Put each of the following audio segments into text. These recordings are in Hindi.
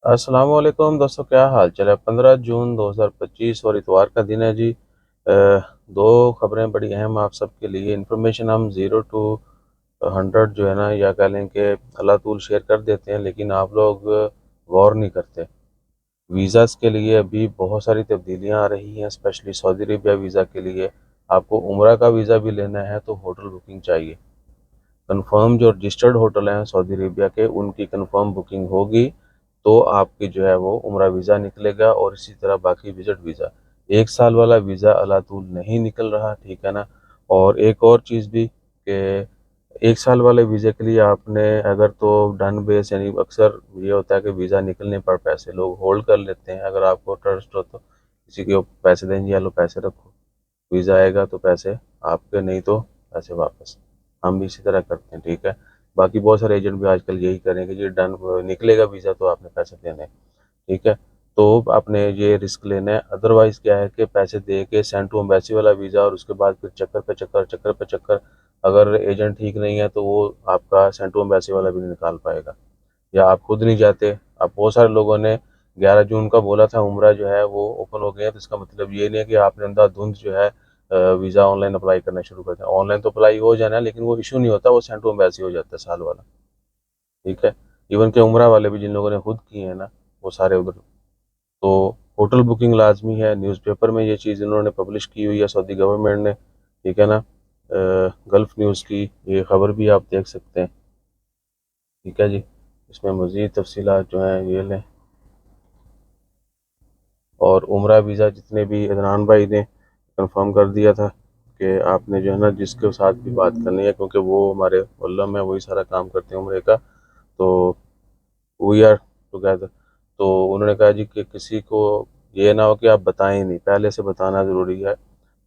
अस्सलाम वालेकुम दोस्तों, क्या हाल चाल है। 15 जून 2025 और इतवार का दिन है जी। दो खबरें बड़ी अहम आप सबके लिए। इन्फॉर्मेशन हम 0 to 100 जो है ना, या कह लें कि अल्लाह तूल शेयर कर देते हैं, लेकिन आप लोग गौर नहीं करते। वीज़ास के लिए अभी बहुत सारी तब्दीलियां आ रही हैं, स्पेशली सऊदी अरेबिया वीज़ा के लिए। आपको उम्रा का वीज़ा भी लेना है तो होटल बुकिंग चाहिए। कंफर्म जो रजिस्टर्ड होटल हैं सऊदी अरेबिया के, उनकी कंफर्म बुकिंग होगी तो आपकी जो है वो उम्रा वीज़ा निकलेगा। और इसी तरह बाकी विजिट वीज़ा, 1 साल वाला वीज़ा अलातूल नहीं निकल रहा, ठीक है ना। और एक और चीज़ भी कि 1 साल वाले वीज़े के लिए आपने अगर तो डन बेस, यानी अक्सर ये होता है कि वीज़ा निकलने पर पैसे लोग होल्ड कर लेते हैं। अगर आपको ट्रस्ट हो तो किसी को पैसे देंगे, या लो पैसे रखो, वीज़ा आएगा तो पैसे आपके, नहीं तो पैसे वापस। हम भी इसी तरह करते हैं, ठीक है। बाकी बहुत सारे एजेंट भी आजकल यही करेंगे जी, डन निकलेगा वीज़ा तो आपने पैसे देने हैं, ठीक है। तो आपने ये रिस्क लेना है। अदरवाइज़ क्या है कि पैसे दे के सेंड टू एम्बेसी वाला वीज़ा, और उसके बाद फिर चक्कर पे चक्कर, चक्कर पे चक्कर। अगर एजेंट ठीक नहीं है तो वो आपका सेंड टू एम्बेसी वाला भी नहीं निकाल पाएगा, या आप खुद नहीं जाते। अब बहुत सारे लोगों ने 11 जून का बोला था उम्रा जो है वो ओपन हो गया, तो इसका मतलब ये नहीं है कि आपने अंधाधुंध जो है वीज़ा ऑनलाइन अप्लाई करना शुरू कर दिया। ऑनलाइन तो अप्लाई हो जाना है, लेकिन वो इशू नहीं होता, वो सेंड टू एम्बेसी हो जाता है साल वाला, ठीक है। इवन के उम्रा वाले भी जिन लोगों ने खुद किए हैं ना, वो सारे उधर। तो होटल बुकिंग लाजमी है। न्यूज़पेपर में ये चीज़ इन्होंने पब्लिश की हुई है सऊदी गवर्नमेंट ने, ठीक है ना। गल्फ न्यूज़ की ये खबर भी आप देख सकते हैं, ठीक है जी। इसमें मज़ीद तफसीलात जो हैं ये लें। और उम्रा वीज़ा जितने भी अदनान भाई ने कंफर्म कर दिया था कि आपने जो है ना जिसके साथ भी बात करनी है, क्योंकि वो हमारे वल्लम में वही सारा काम करते हैं उम्रे का, तो वी आर टुगेदर। तो उन्होंने कहा जी कि किसी को ये ना हो कि आप बताएं नहीं, पहले से बताना ज़रूरी है।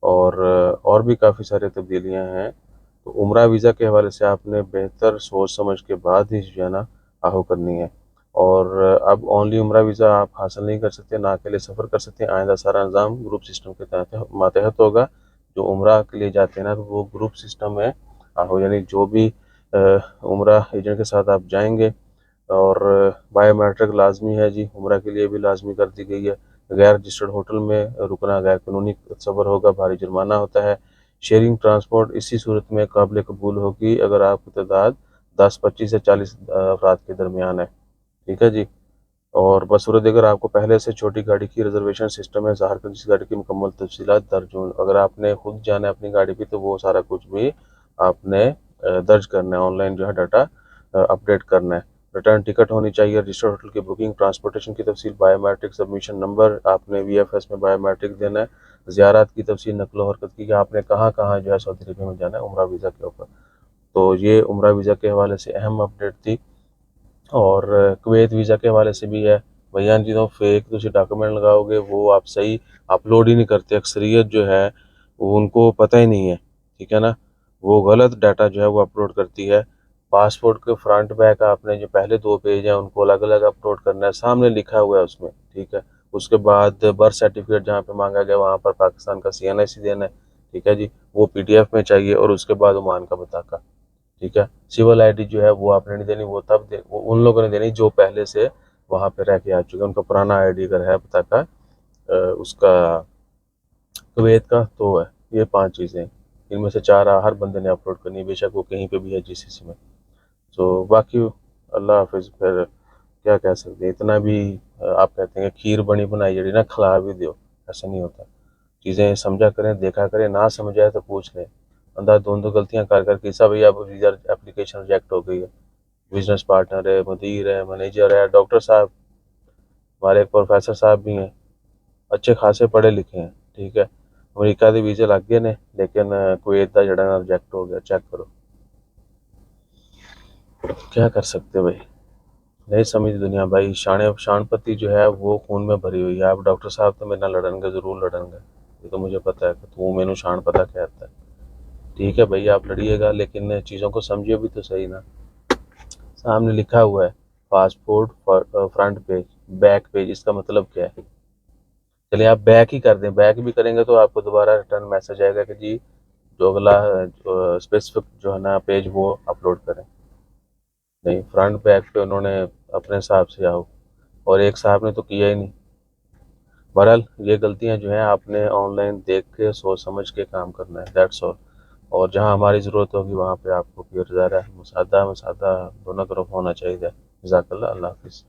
और भी काफ़ी सारी तब्दीलियां हैं। तो उम्रा वीज़ा के हवाले से आपने बेहतर सोच समझ के बाद ही जो है ना आहू करनी है। और अब ओनली उम्रा वीज़ा आप हासिल नहीं कर सकते, ना अकेले सफ़र कर सकते। आइंदा सारा निज़ाम ग्रुप सिस्टम के तहत मातहत होगा। जो उम्रा के लिए जाते हैं ना, तो वो ग्रुप सिस्टम है आहू, यानी जो भी उम्रा एजेंट के साथ आप जाएंगे। और बायोमेट्रिक लाजमी है जी, उम्रा के लिए भी लाजमी कर दी गई है। गैर रजिस्टर्ड होटल में रुकना गैर कानूनी सफ़र होगा, भारी जुर्माना होता है। शेयरिंग ट्रांसपोर्ट इसी सूरत में काबिल कबूल होगी अगर आपकी तादाद 10, 25 से 40 अफराद के दरमियान है, ठीक है जी। और बसूरत अगर आपको पहले से छोटी गाड़ी की रिजर्वेशन सिस्टम है, ज़ाहिर कर जिस गाड़ी की मुकम्मल तफसीलात दर्ज हों। अगर आपने खुद जाना है अपनी गाड़ी पे, तो वो सारा कुछ भी आपने दर्ज करना है, ऑनलाइन जो है डाटा अपडेट करना है। रिटर्न टिकट होनी चाहिए, रजिस्टर्ड होटल की बुकिंग, ट्रांसपोर्टेशन की तफसील, बायोमेट्रिक सबमिशन नंबर आपने VFS में बायोमेट्रिक देना है। ज़ियारत की तफसील, नकलो हरकत की, कि आपने कहाँ कहाँ जो है सऊदी अरबिया में जाना है उम्रा वीज़ा के ऊपर। तो ये उम्रा वीज़ा के हवाले से अहम अपडेट थी। और कुवैत वीज़ा के हवाले से भी है। भैया जी, फेक तुम डॉक्यूमेंट लगाओगे, वो आप सही अपलोड ही नहीं करते। अक्सरियत जो है वो उनको पता ही नहीं है, ठीक है ना। वो गलत डाटा जो है वो अपलोड करती है। पासपोर्ट के फ्रंट बैक आपने जो पहले 2 पेज हैं उनको अलग अलग अपलोड करना है, सामने लिखा हुआ है उसमें, ठीक है। उसके बाद बर्थ सर्टिफिकेट जहाँ पे मांगा गया वहाँ पर पाकिस्तान का CNIC देना है, ठीक है जी। वो PDF में चाहिए। और उसके बाद ओमान का बताका, ठीक है। सिविल ID जो है वो आपने नहीं देनी, वो उन लोगों ने देनी जो पहले से वहाँ पे रह के आ चुके हैं। उनका पुराना ID अगर है पता का, उसका कुवैत का, तो है। ये 5 चीज़ें हैं, इनमें से 4 हर बंदे ने अपलोड करनी है, बेशक वो कहीं पे भी है GCC में। तो बाकी अल्लाह हाफिज़। फिर क्या कह सकते हैं, इतना भी आप कहते हैं कि खीर बनी बनाई जड़ी ना खिला भी दो, ऐसा नहीं होता। चीज़ें समझा करें, देखा करें, ना समझ आए तो पूछ लें। अंधाधुंध गलतियाँ कर कर के सब, अब वीज़ा एप्लीकेशन रिजेक्ट हो गई है। बिजनेस पार्टनर है, मदीर है, मैनेजर है, डॉक्टर साहब, हमारे एक प्रोफेसर साहब भी हैं, अच्छे खासे पढ़े लिखे हैं, ठीक है। अमेरिका के वीज़े लग गए ने, लेकिन कुवैत का जड़ा ना रिजेक्ट हो गया। चेक करो, क्या कर सकते भाई। नहीं समझ दुनिया भाई। शानपति जो है वो खून में भरी हुई है। आप डॉक्टर साहब तो मेरे नाल लड़नगे, ज़रूर लड़नगे, ये तो मुझे पता है कि तू मैनू शान पता कहता है। ठीक है भाई, आप लड़िएगा, लेकिन चीज़ों को समझिए भी तो सही ना। सामने लिखा हुआ है passport front page, back page, इसका मतलब क्या है। चलिए आप बैक ही कर दें, बैक भी करेंगे तो आपको दोबारा रिटर्न मैसेज आएगा कि जी जो अगला स्पेसिफिक जो है ना पेज वो अपलोड करें। नहीं, फ्रंट बैक पे उन्होंने अपने हिसाब से आओ, और एक साहब ने तो किया ही नहीं। बहरहाल ये गलतियां जो हैं आपने ऑनलाइन देख के सोच समझ के काम करना है, दैट्स ऑल। और जहां हमारी ज़रूरत होगी वहां पे आपको किरदार है मुसादा मुसादा दोनों तरफ होना चाहिए। जज़ाकल्लाह, अल्लाह हाफिज़।